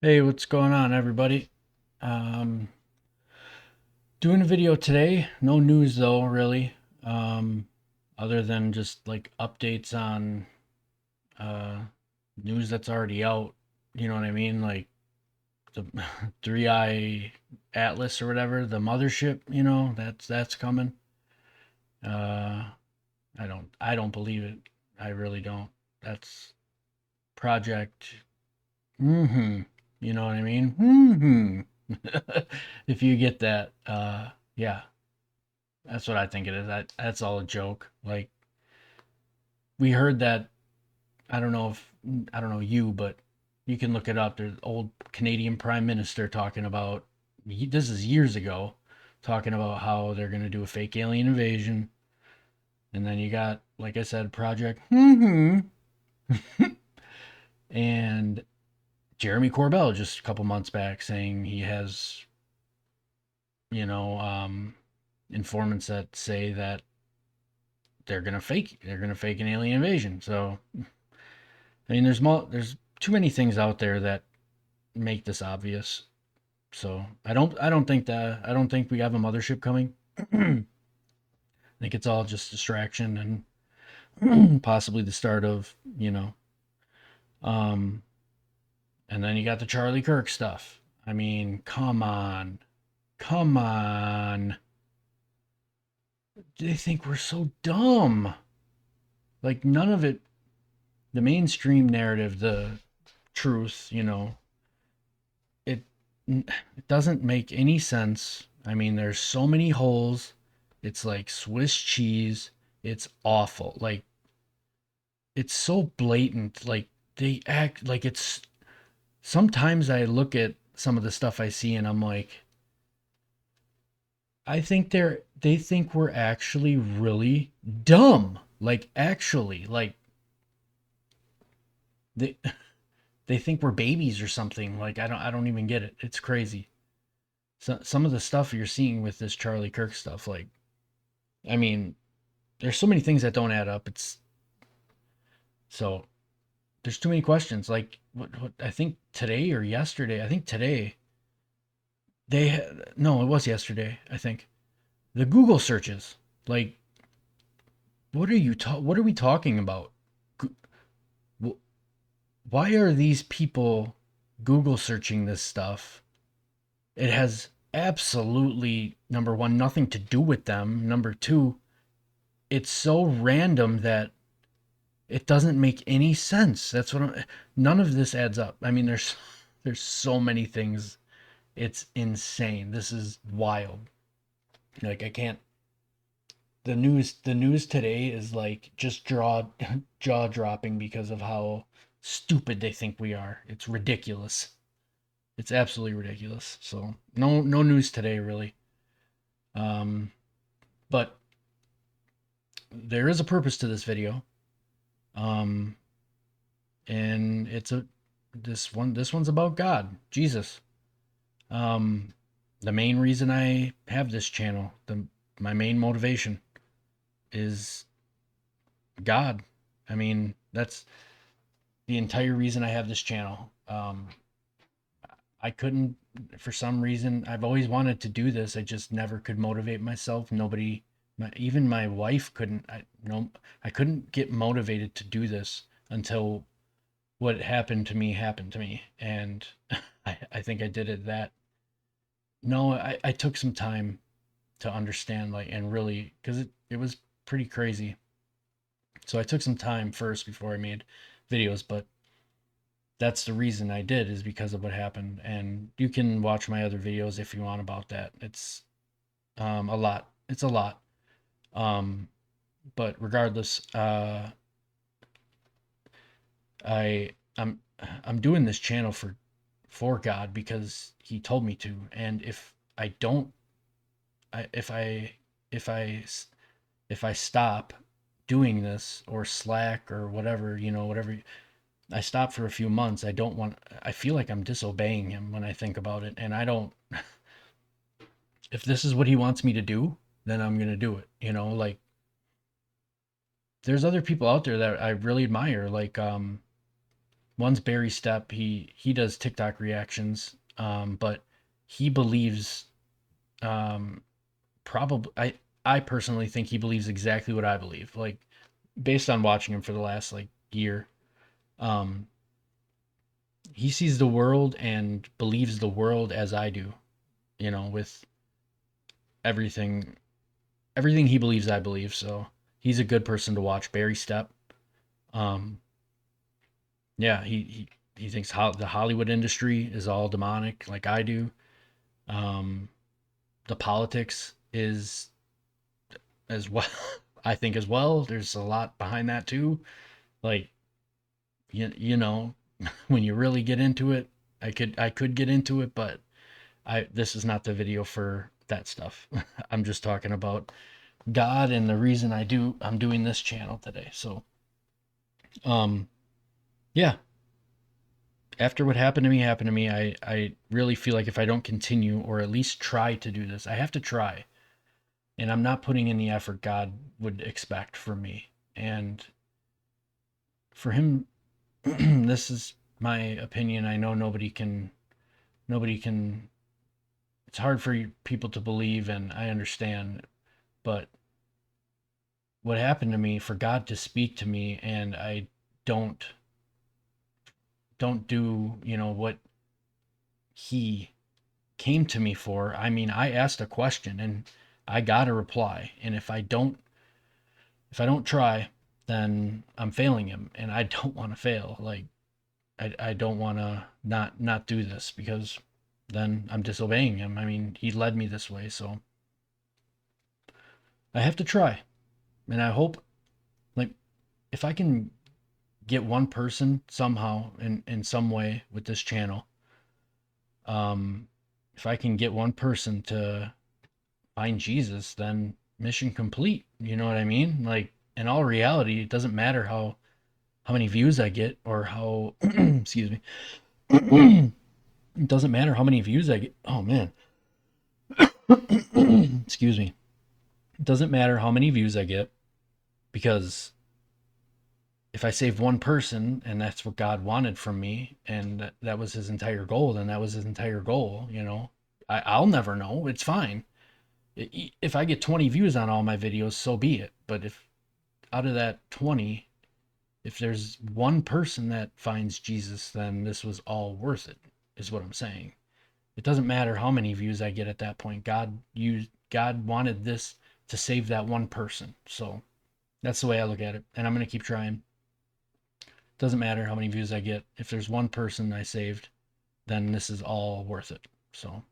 Hey, what's going on, everybody? Um, Doing a video today. No news though, really. Um, Other than just like updates on uh, news that's already out. You know what I mean? Like the Three Eye Atlas or whatever, the mothership. That's coming. Uh, I don't believe it. I really don't. That's project. Hmm. You know what I mean? Hmm. If you get that, yeah, that's what I think it is. That's all a joke. Like we heard that. I don't know if I don't know you, but you can look it up. There's old Canadian Prime Minister talking about this is years ago, talking about how they're gonna do a fake alien invasion, and then you got, like I said, Project. Hmm. And Jeremy Corbell just a couple months back saying he has, you know, informants that say that they're gonna fake an alien invasion. So I mean, there's too many things out there that make this obvious. So I don't think we have a mothership coming. I think it's all just distraction and possibly the start of um and then you got the Charlie Kirk stuff. I mean, come on. They think we're so dumb. Like none of it, the mainstream narrative, the truth, it it doesn't make any sense. I mean, there's so many holes. It's like Swiss cheese. It's awful. Like it's so blatant. Like they act like it's sometimes I look at some of the stuff I see and I'm like, they think we're actually really dumb. Like actually, like they they think we're babies or something. Like I don't even get it. It's crazy. Some of the stuff you're seeing with this Charlie Kirk stuff, like I mean, there's so many things that don't add up. It's so there's too many questions. Like what I think today or yesterday, I think today they had, no, it was yesterday. I think the Google searches. Like, what are we talking about? Why are these people Google searching this stuff? It has absolutely, number one, nothing to do with them. Number two, it's so random that it doesn't make any sense. None of this adds up. I mean, there's so many things. It's insane. This is wild. Like I can't. The news today is like just jaw dropping because of how stupid they think we are. It's ridiculous. It's absolutely ridiculous. So no news today really. Um, but there is a purpose to this video. Um, and it's a this one's about God, Jesus. Um, the main reason I have this channel, the my main motivation is God. I mean, that's the entire reason I have this channel. I couldn't, for some reason, I've always wanted to do this. I just never could motivate myself. Nobody, even my wife couldn't. No, I couldn't get motivated to do this until what happened to me, and I think I did it that. No, I took some time to understand, like, and really, because it was pretty crazy. So I took some time first before I made videos, but that's the reason I did is because of what happened. And you can watch my other videos if you want about that. It's a lot. It's a lot. Um, but regardless, I I'm doing this channel for God because He told me to. And if I don't, I, if I if I stop doing this or slack or whatever, whatever I stop for a few months, I feel like I'm disobeying him when I think about it. And I don't, if this is what he wants me to do, then I'm going to do it. Like there's other people out there that I really admire. Like, One's Barry Step. He does TikTok reactions, but he believes, um, probably I personally think he believes exactly what I believe. Like based on watching him for the last like year, um, he sees the world and believes the world as I do. You know, with everything everything he believes I believe. So he's a good person to watch. Barry Step. Um, yeah, he thinks the Hollywood industry is all demonic, like I do. Um, the politics is as well. I think as well. There's a lot behind that too. Like you know, when you really get into it, I could get into it, but I this is not the video for that stuff. I'm just talking about God and the reason I'm doing this channel today. So, um, yeah, after what happened to me, I really feel like if I don't continue or at least try to do this, I have to try. And I'm not putting in the effort God would expect from me. And for him, this is my opinion. I know nobody can, it's hard for people to believe, and I understand. But what happened to me, for God to speak to me, and I don't, don't do, what he came to me for. I mean, I asked a question and I got a reply. And if I don't try, then I'm failing him, and I don't want to fail. Like I don't want to not do this, because then I'm disobeying him. I mean, he led me this way, so I have to try. And I hope, like, if I can get one person somehow in some way with this channel, um if I can get one person to find Jesus, then mission complete. You know what I mean? Like, in all reality, it doesn't matter how many views I get, or how excuse me. It doesn't matter how many views I get. Oh man. Excuse me. It doesn't matter how many views I get, because if I save one person and that's what God wanted from me, and that was his entire goal, then that was his entire goal, I'll never know. It's fine. If I get 20 views on all my videos, so be it. But if out of that 20, if there's one person that finds Jesus, then this was all worth it, is what I'm saying. It doesn't matter how many views I get at that point. God wanted this to save that one person. So that's the way I look at it. And I'm going to keep trying. It doesn't matter how many views I get. If there's one person I saved, then this is all worth it. So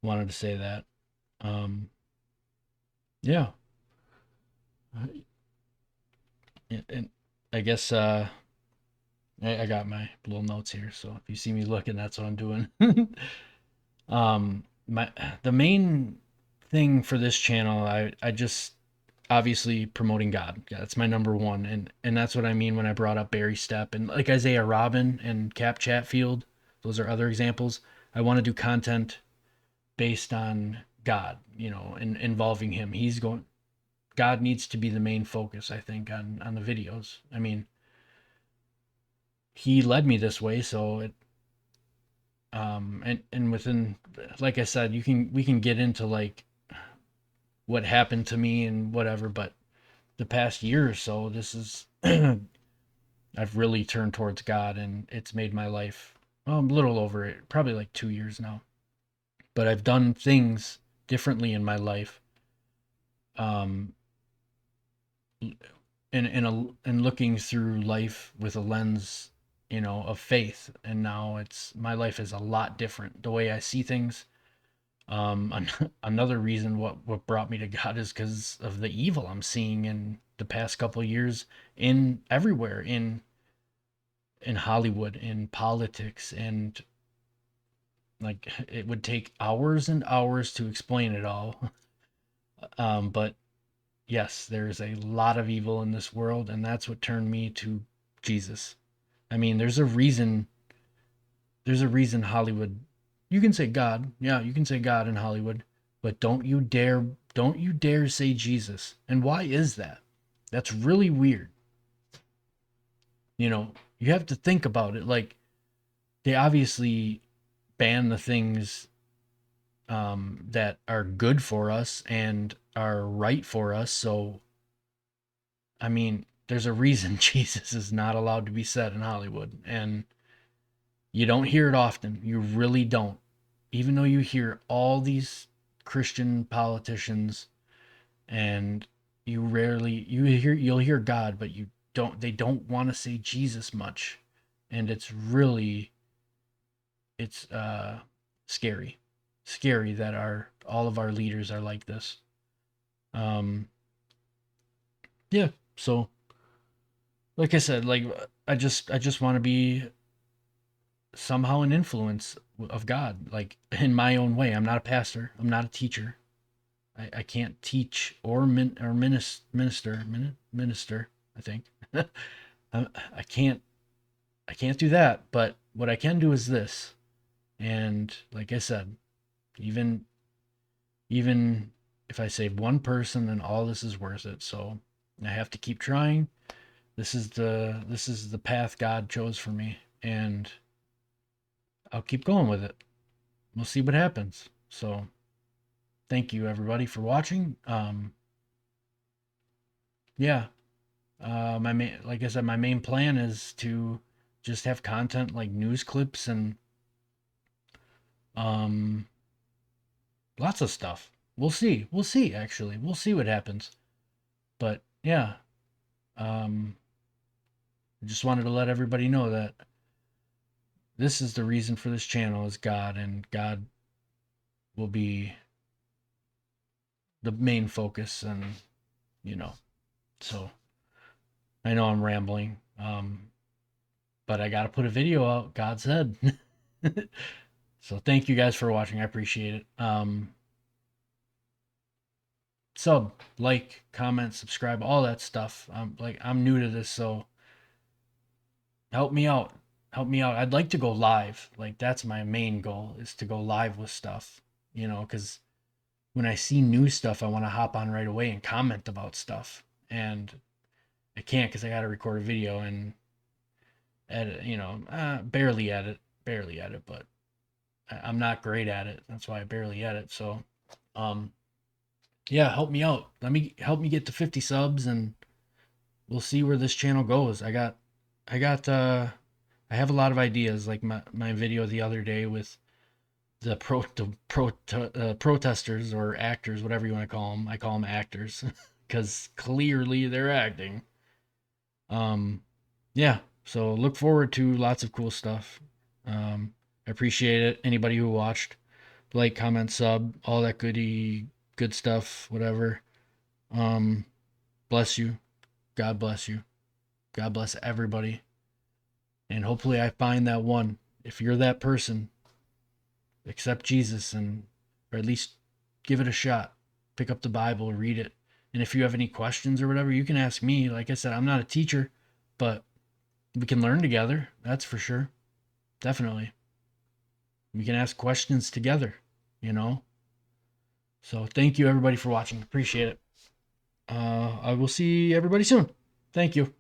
wanted to say that. Um, yeah. And I guess I got my little notes here, so if you see me looking, that's what I'm doing. My the main thing for this channel, I just obviously promoting God. Yeah, that's my number one, and that's what I mean when I brought up Barry Step and like Isaiah Robin and Cap Chatfield. Those are other examples. I want to do content based on God, and involving Him. God needs to be the main focus, I think, on the videos. I mean, He led me this way, so and within, like I said, we can get into like what happened to me and whatever, but the past year or so, this is I've really turned towards God, and it's made my life, well, a little over it, probably like 2 years now. But I've done things differently in my life, um, and looking through life with a lens, of faith. And now my life is a lot different. The way I see things. Another reason what brought me to God is because of the evil I'm seeing in the past couple of years, in everywhere, in Hollywood, in politics, and like it would take hours and hours to explain it all. But yes, there's a lot of evil in this world, and that's what turned me to Jesus. I mean, there's a reason Hollywood, you can say God. Yeah, you can say God in Hollywood, but don't you dare say Jesus. And why is that? That's really weird. You know, You have to think about it. Like, they obviously ban the things that are good for us and are right for us. So, I mean, there's a reason Jesus is not allowed to be said in Hollywood. And you don't hear it often. You really don't. Even though you hear all these Christian politicians, and you'll hear God, but they don't want to say Jesus much. And it's scary. Scary that our all of our leaders are like this. Um yeah, so like I said, like I just want to be somehow an influence of God, like in my own way. I'm not a pastor. I'm not a teacher. I can't teach or minister. I think I can't do that. But what I can do is this. And like I said, even even if I save one person, then all this is worth it. So I have to keep trying. This is the path God chose for me, and I'll keep going with it. We'll see what happens. So thank you everybody for watching. Yeah. Like I said, my main plan is to just have content like news clips and um lots of stuff. We'll see. We'll see actually. We'll see what happens. But yeah, um I just wanted to let everybody know that this is the reason for this channel is God, and God will be the main focus. And you know, so I know I'm rambling, but I got to put a video out. God said. So thank you guys for watching. I appreciate it. Sub, like, comment, subscribe, all that stuff. I'm new to this, so help me out. Help me out. I'd like to go live. Like, that's my main goal, is to go live with stuff. Because when I see new stuff, I want to hop on right away and comment about stuff. And I can't because I got to record a video and edit, barely edit, but I'm not great at it. That's why I barely edit. So, um, yeah, help me out. Help me get to 50 subs, and we'll see where this channel goes. I got, I have a lot of ideas. Like my video the other day with the protesters or actors, whatever you want to call them. I call them actors because clearly they're acting. Um, yeah. So look forward to lots of cool stuff. I appreciate it. Anybody who watched, like, comment, sub, all that good stuff, whatever. Um, bless you. God bless you. God bless everybody. And hopefully I find that one. If you're that person, accept Jesus, or at least give it a shot. Pick up the Bible, read it. And if you have any questions or whatever, you can ask me. Like I said, I'm not a teacher, but we can learn together. That's for sure. Definitely. We can ask questions together, you know? So thank you everybody for watching. Appreciate it. I will see everybody soon. Thank you.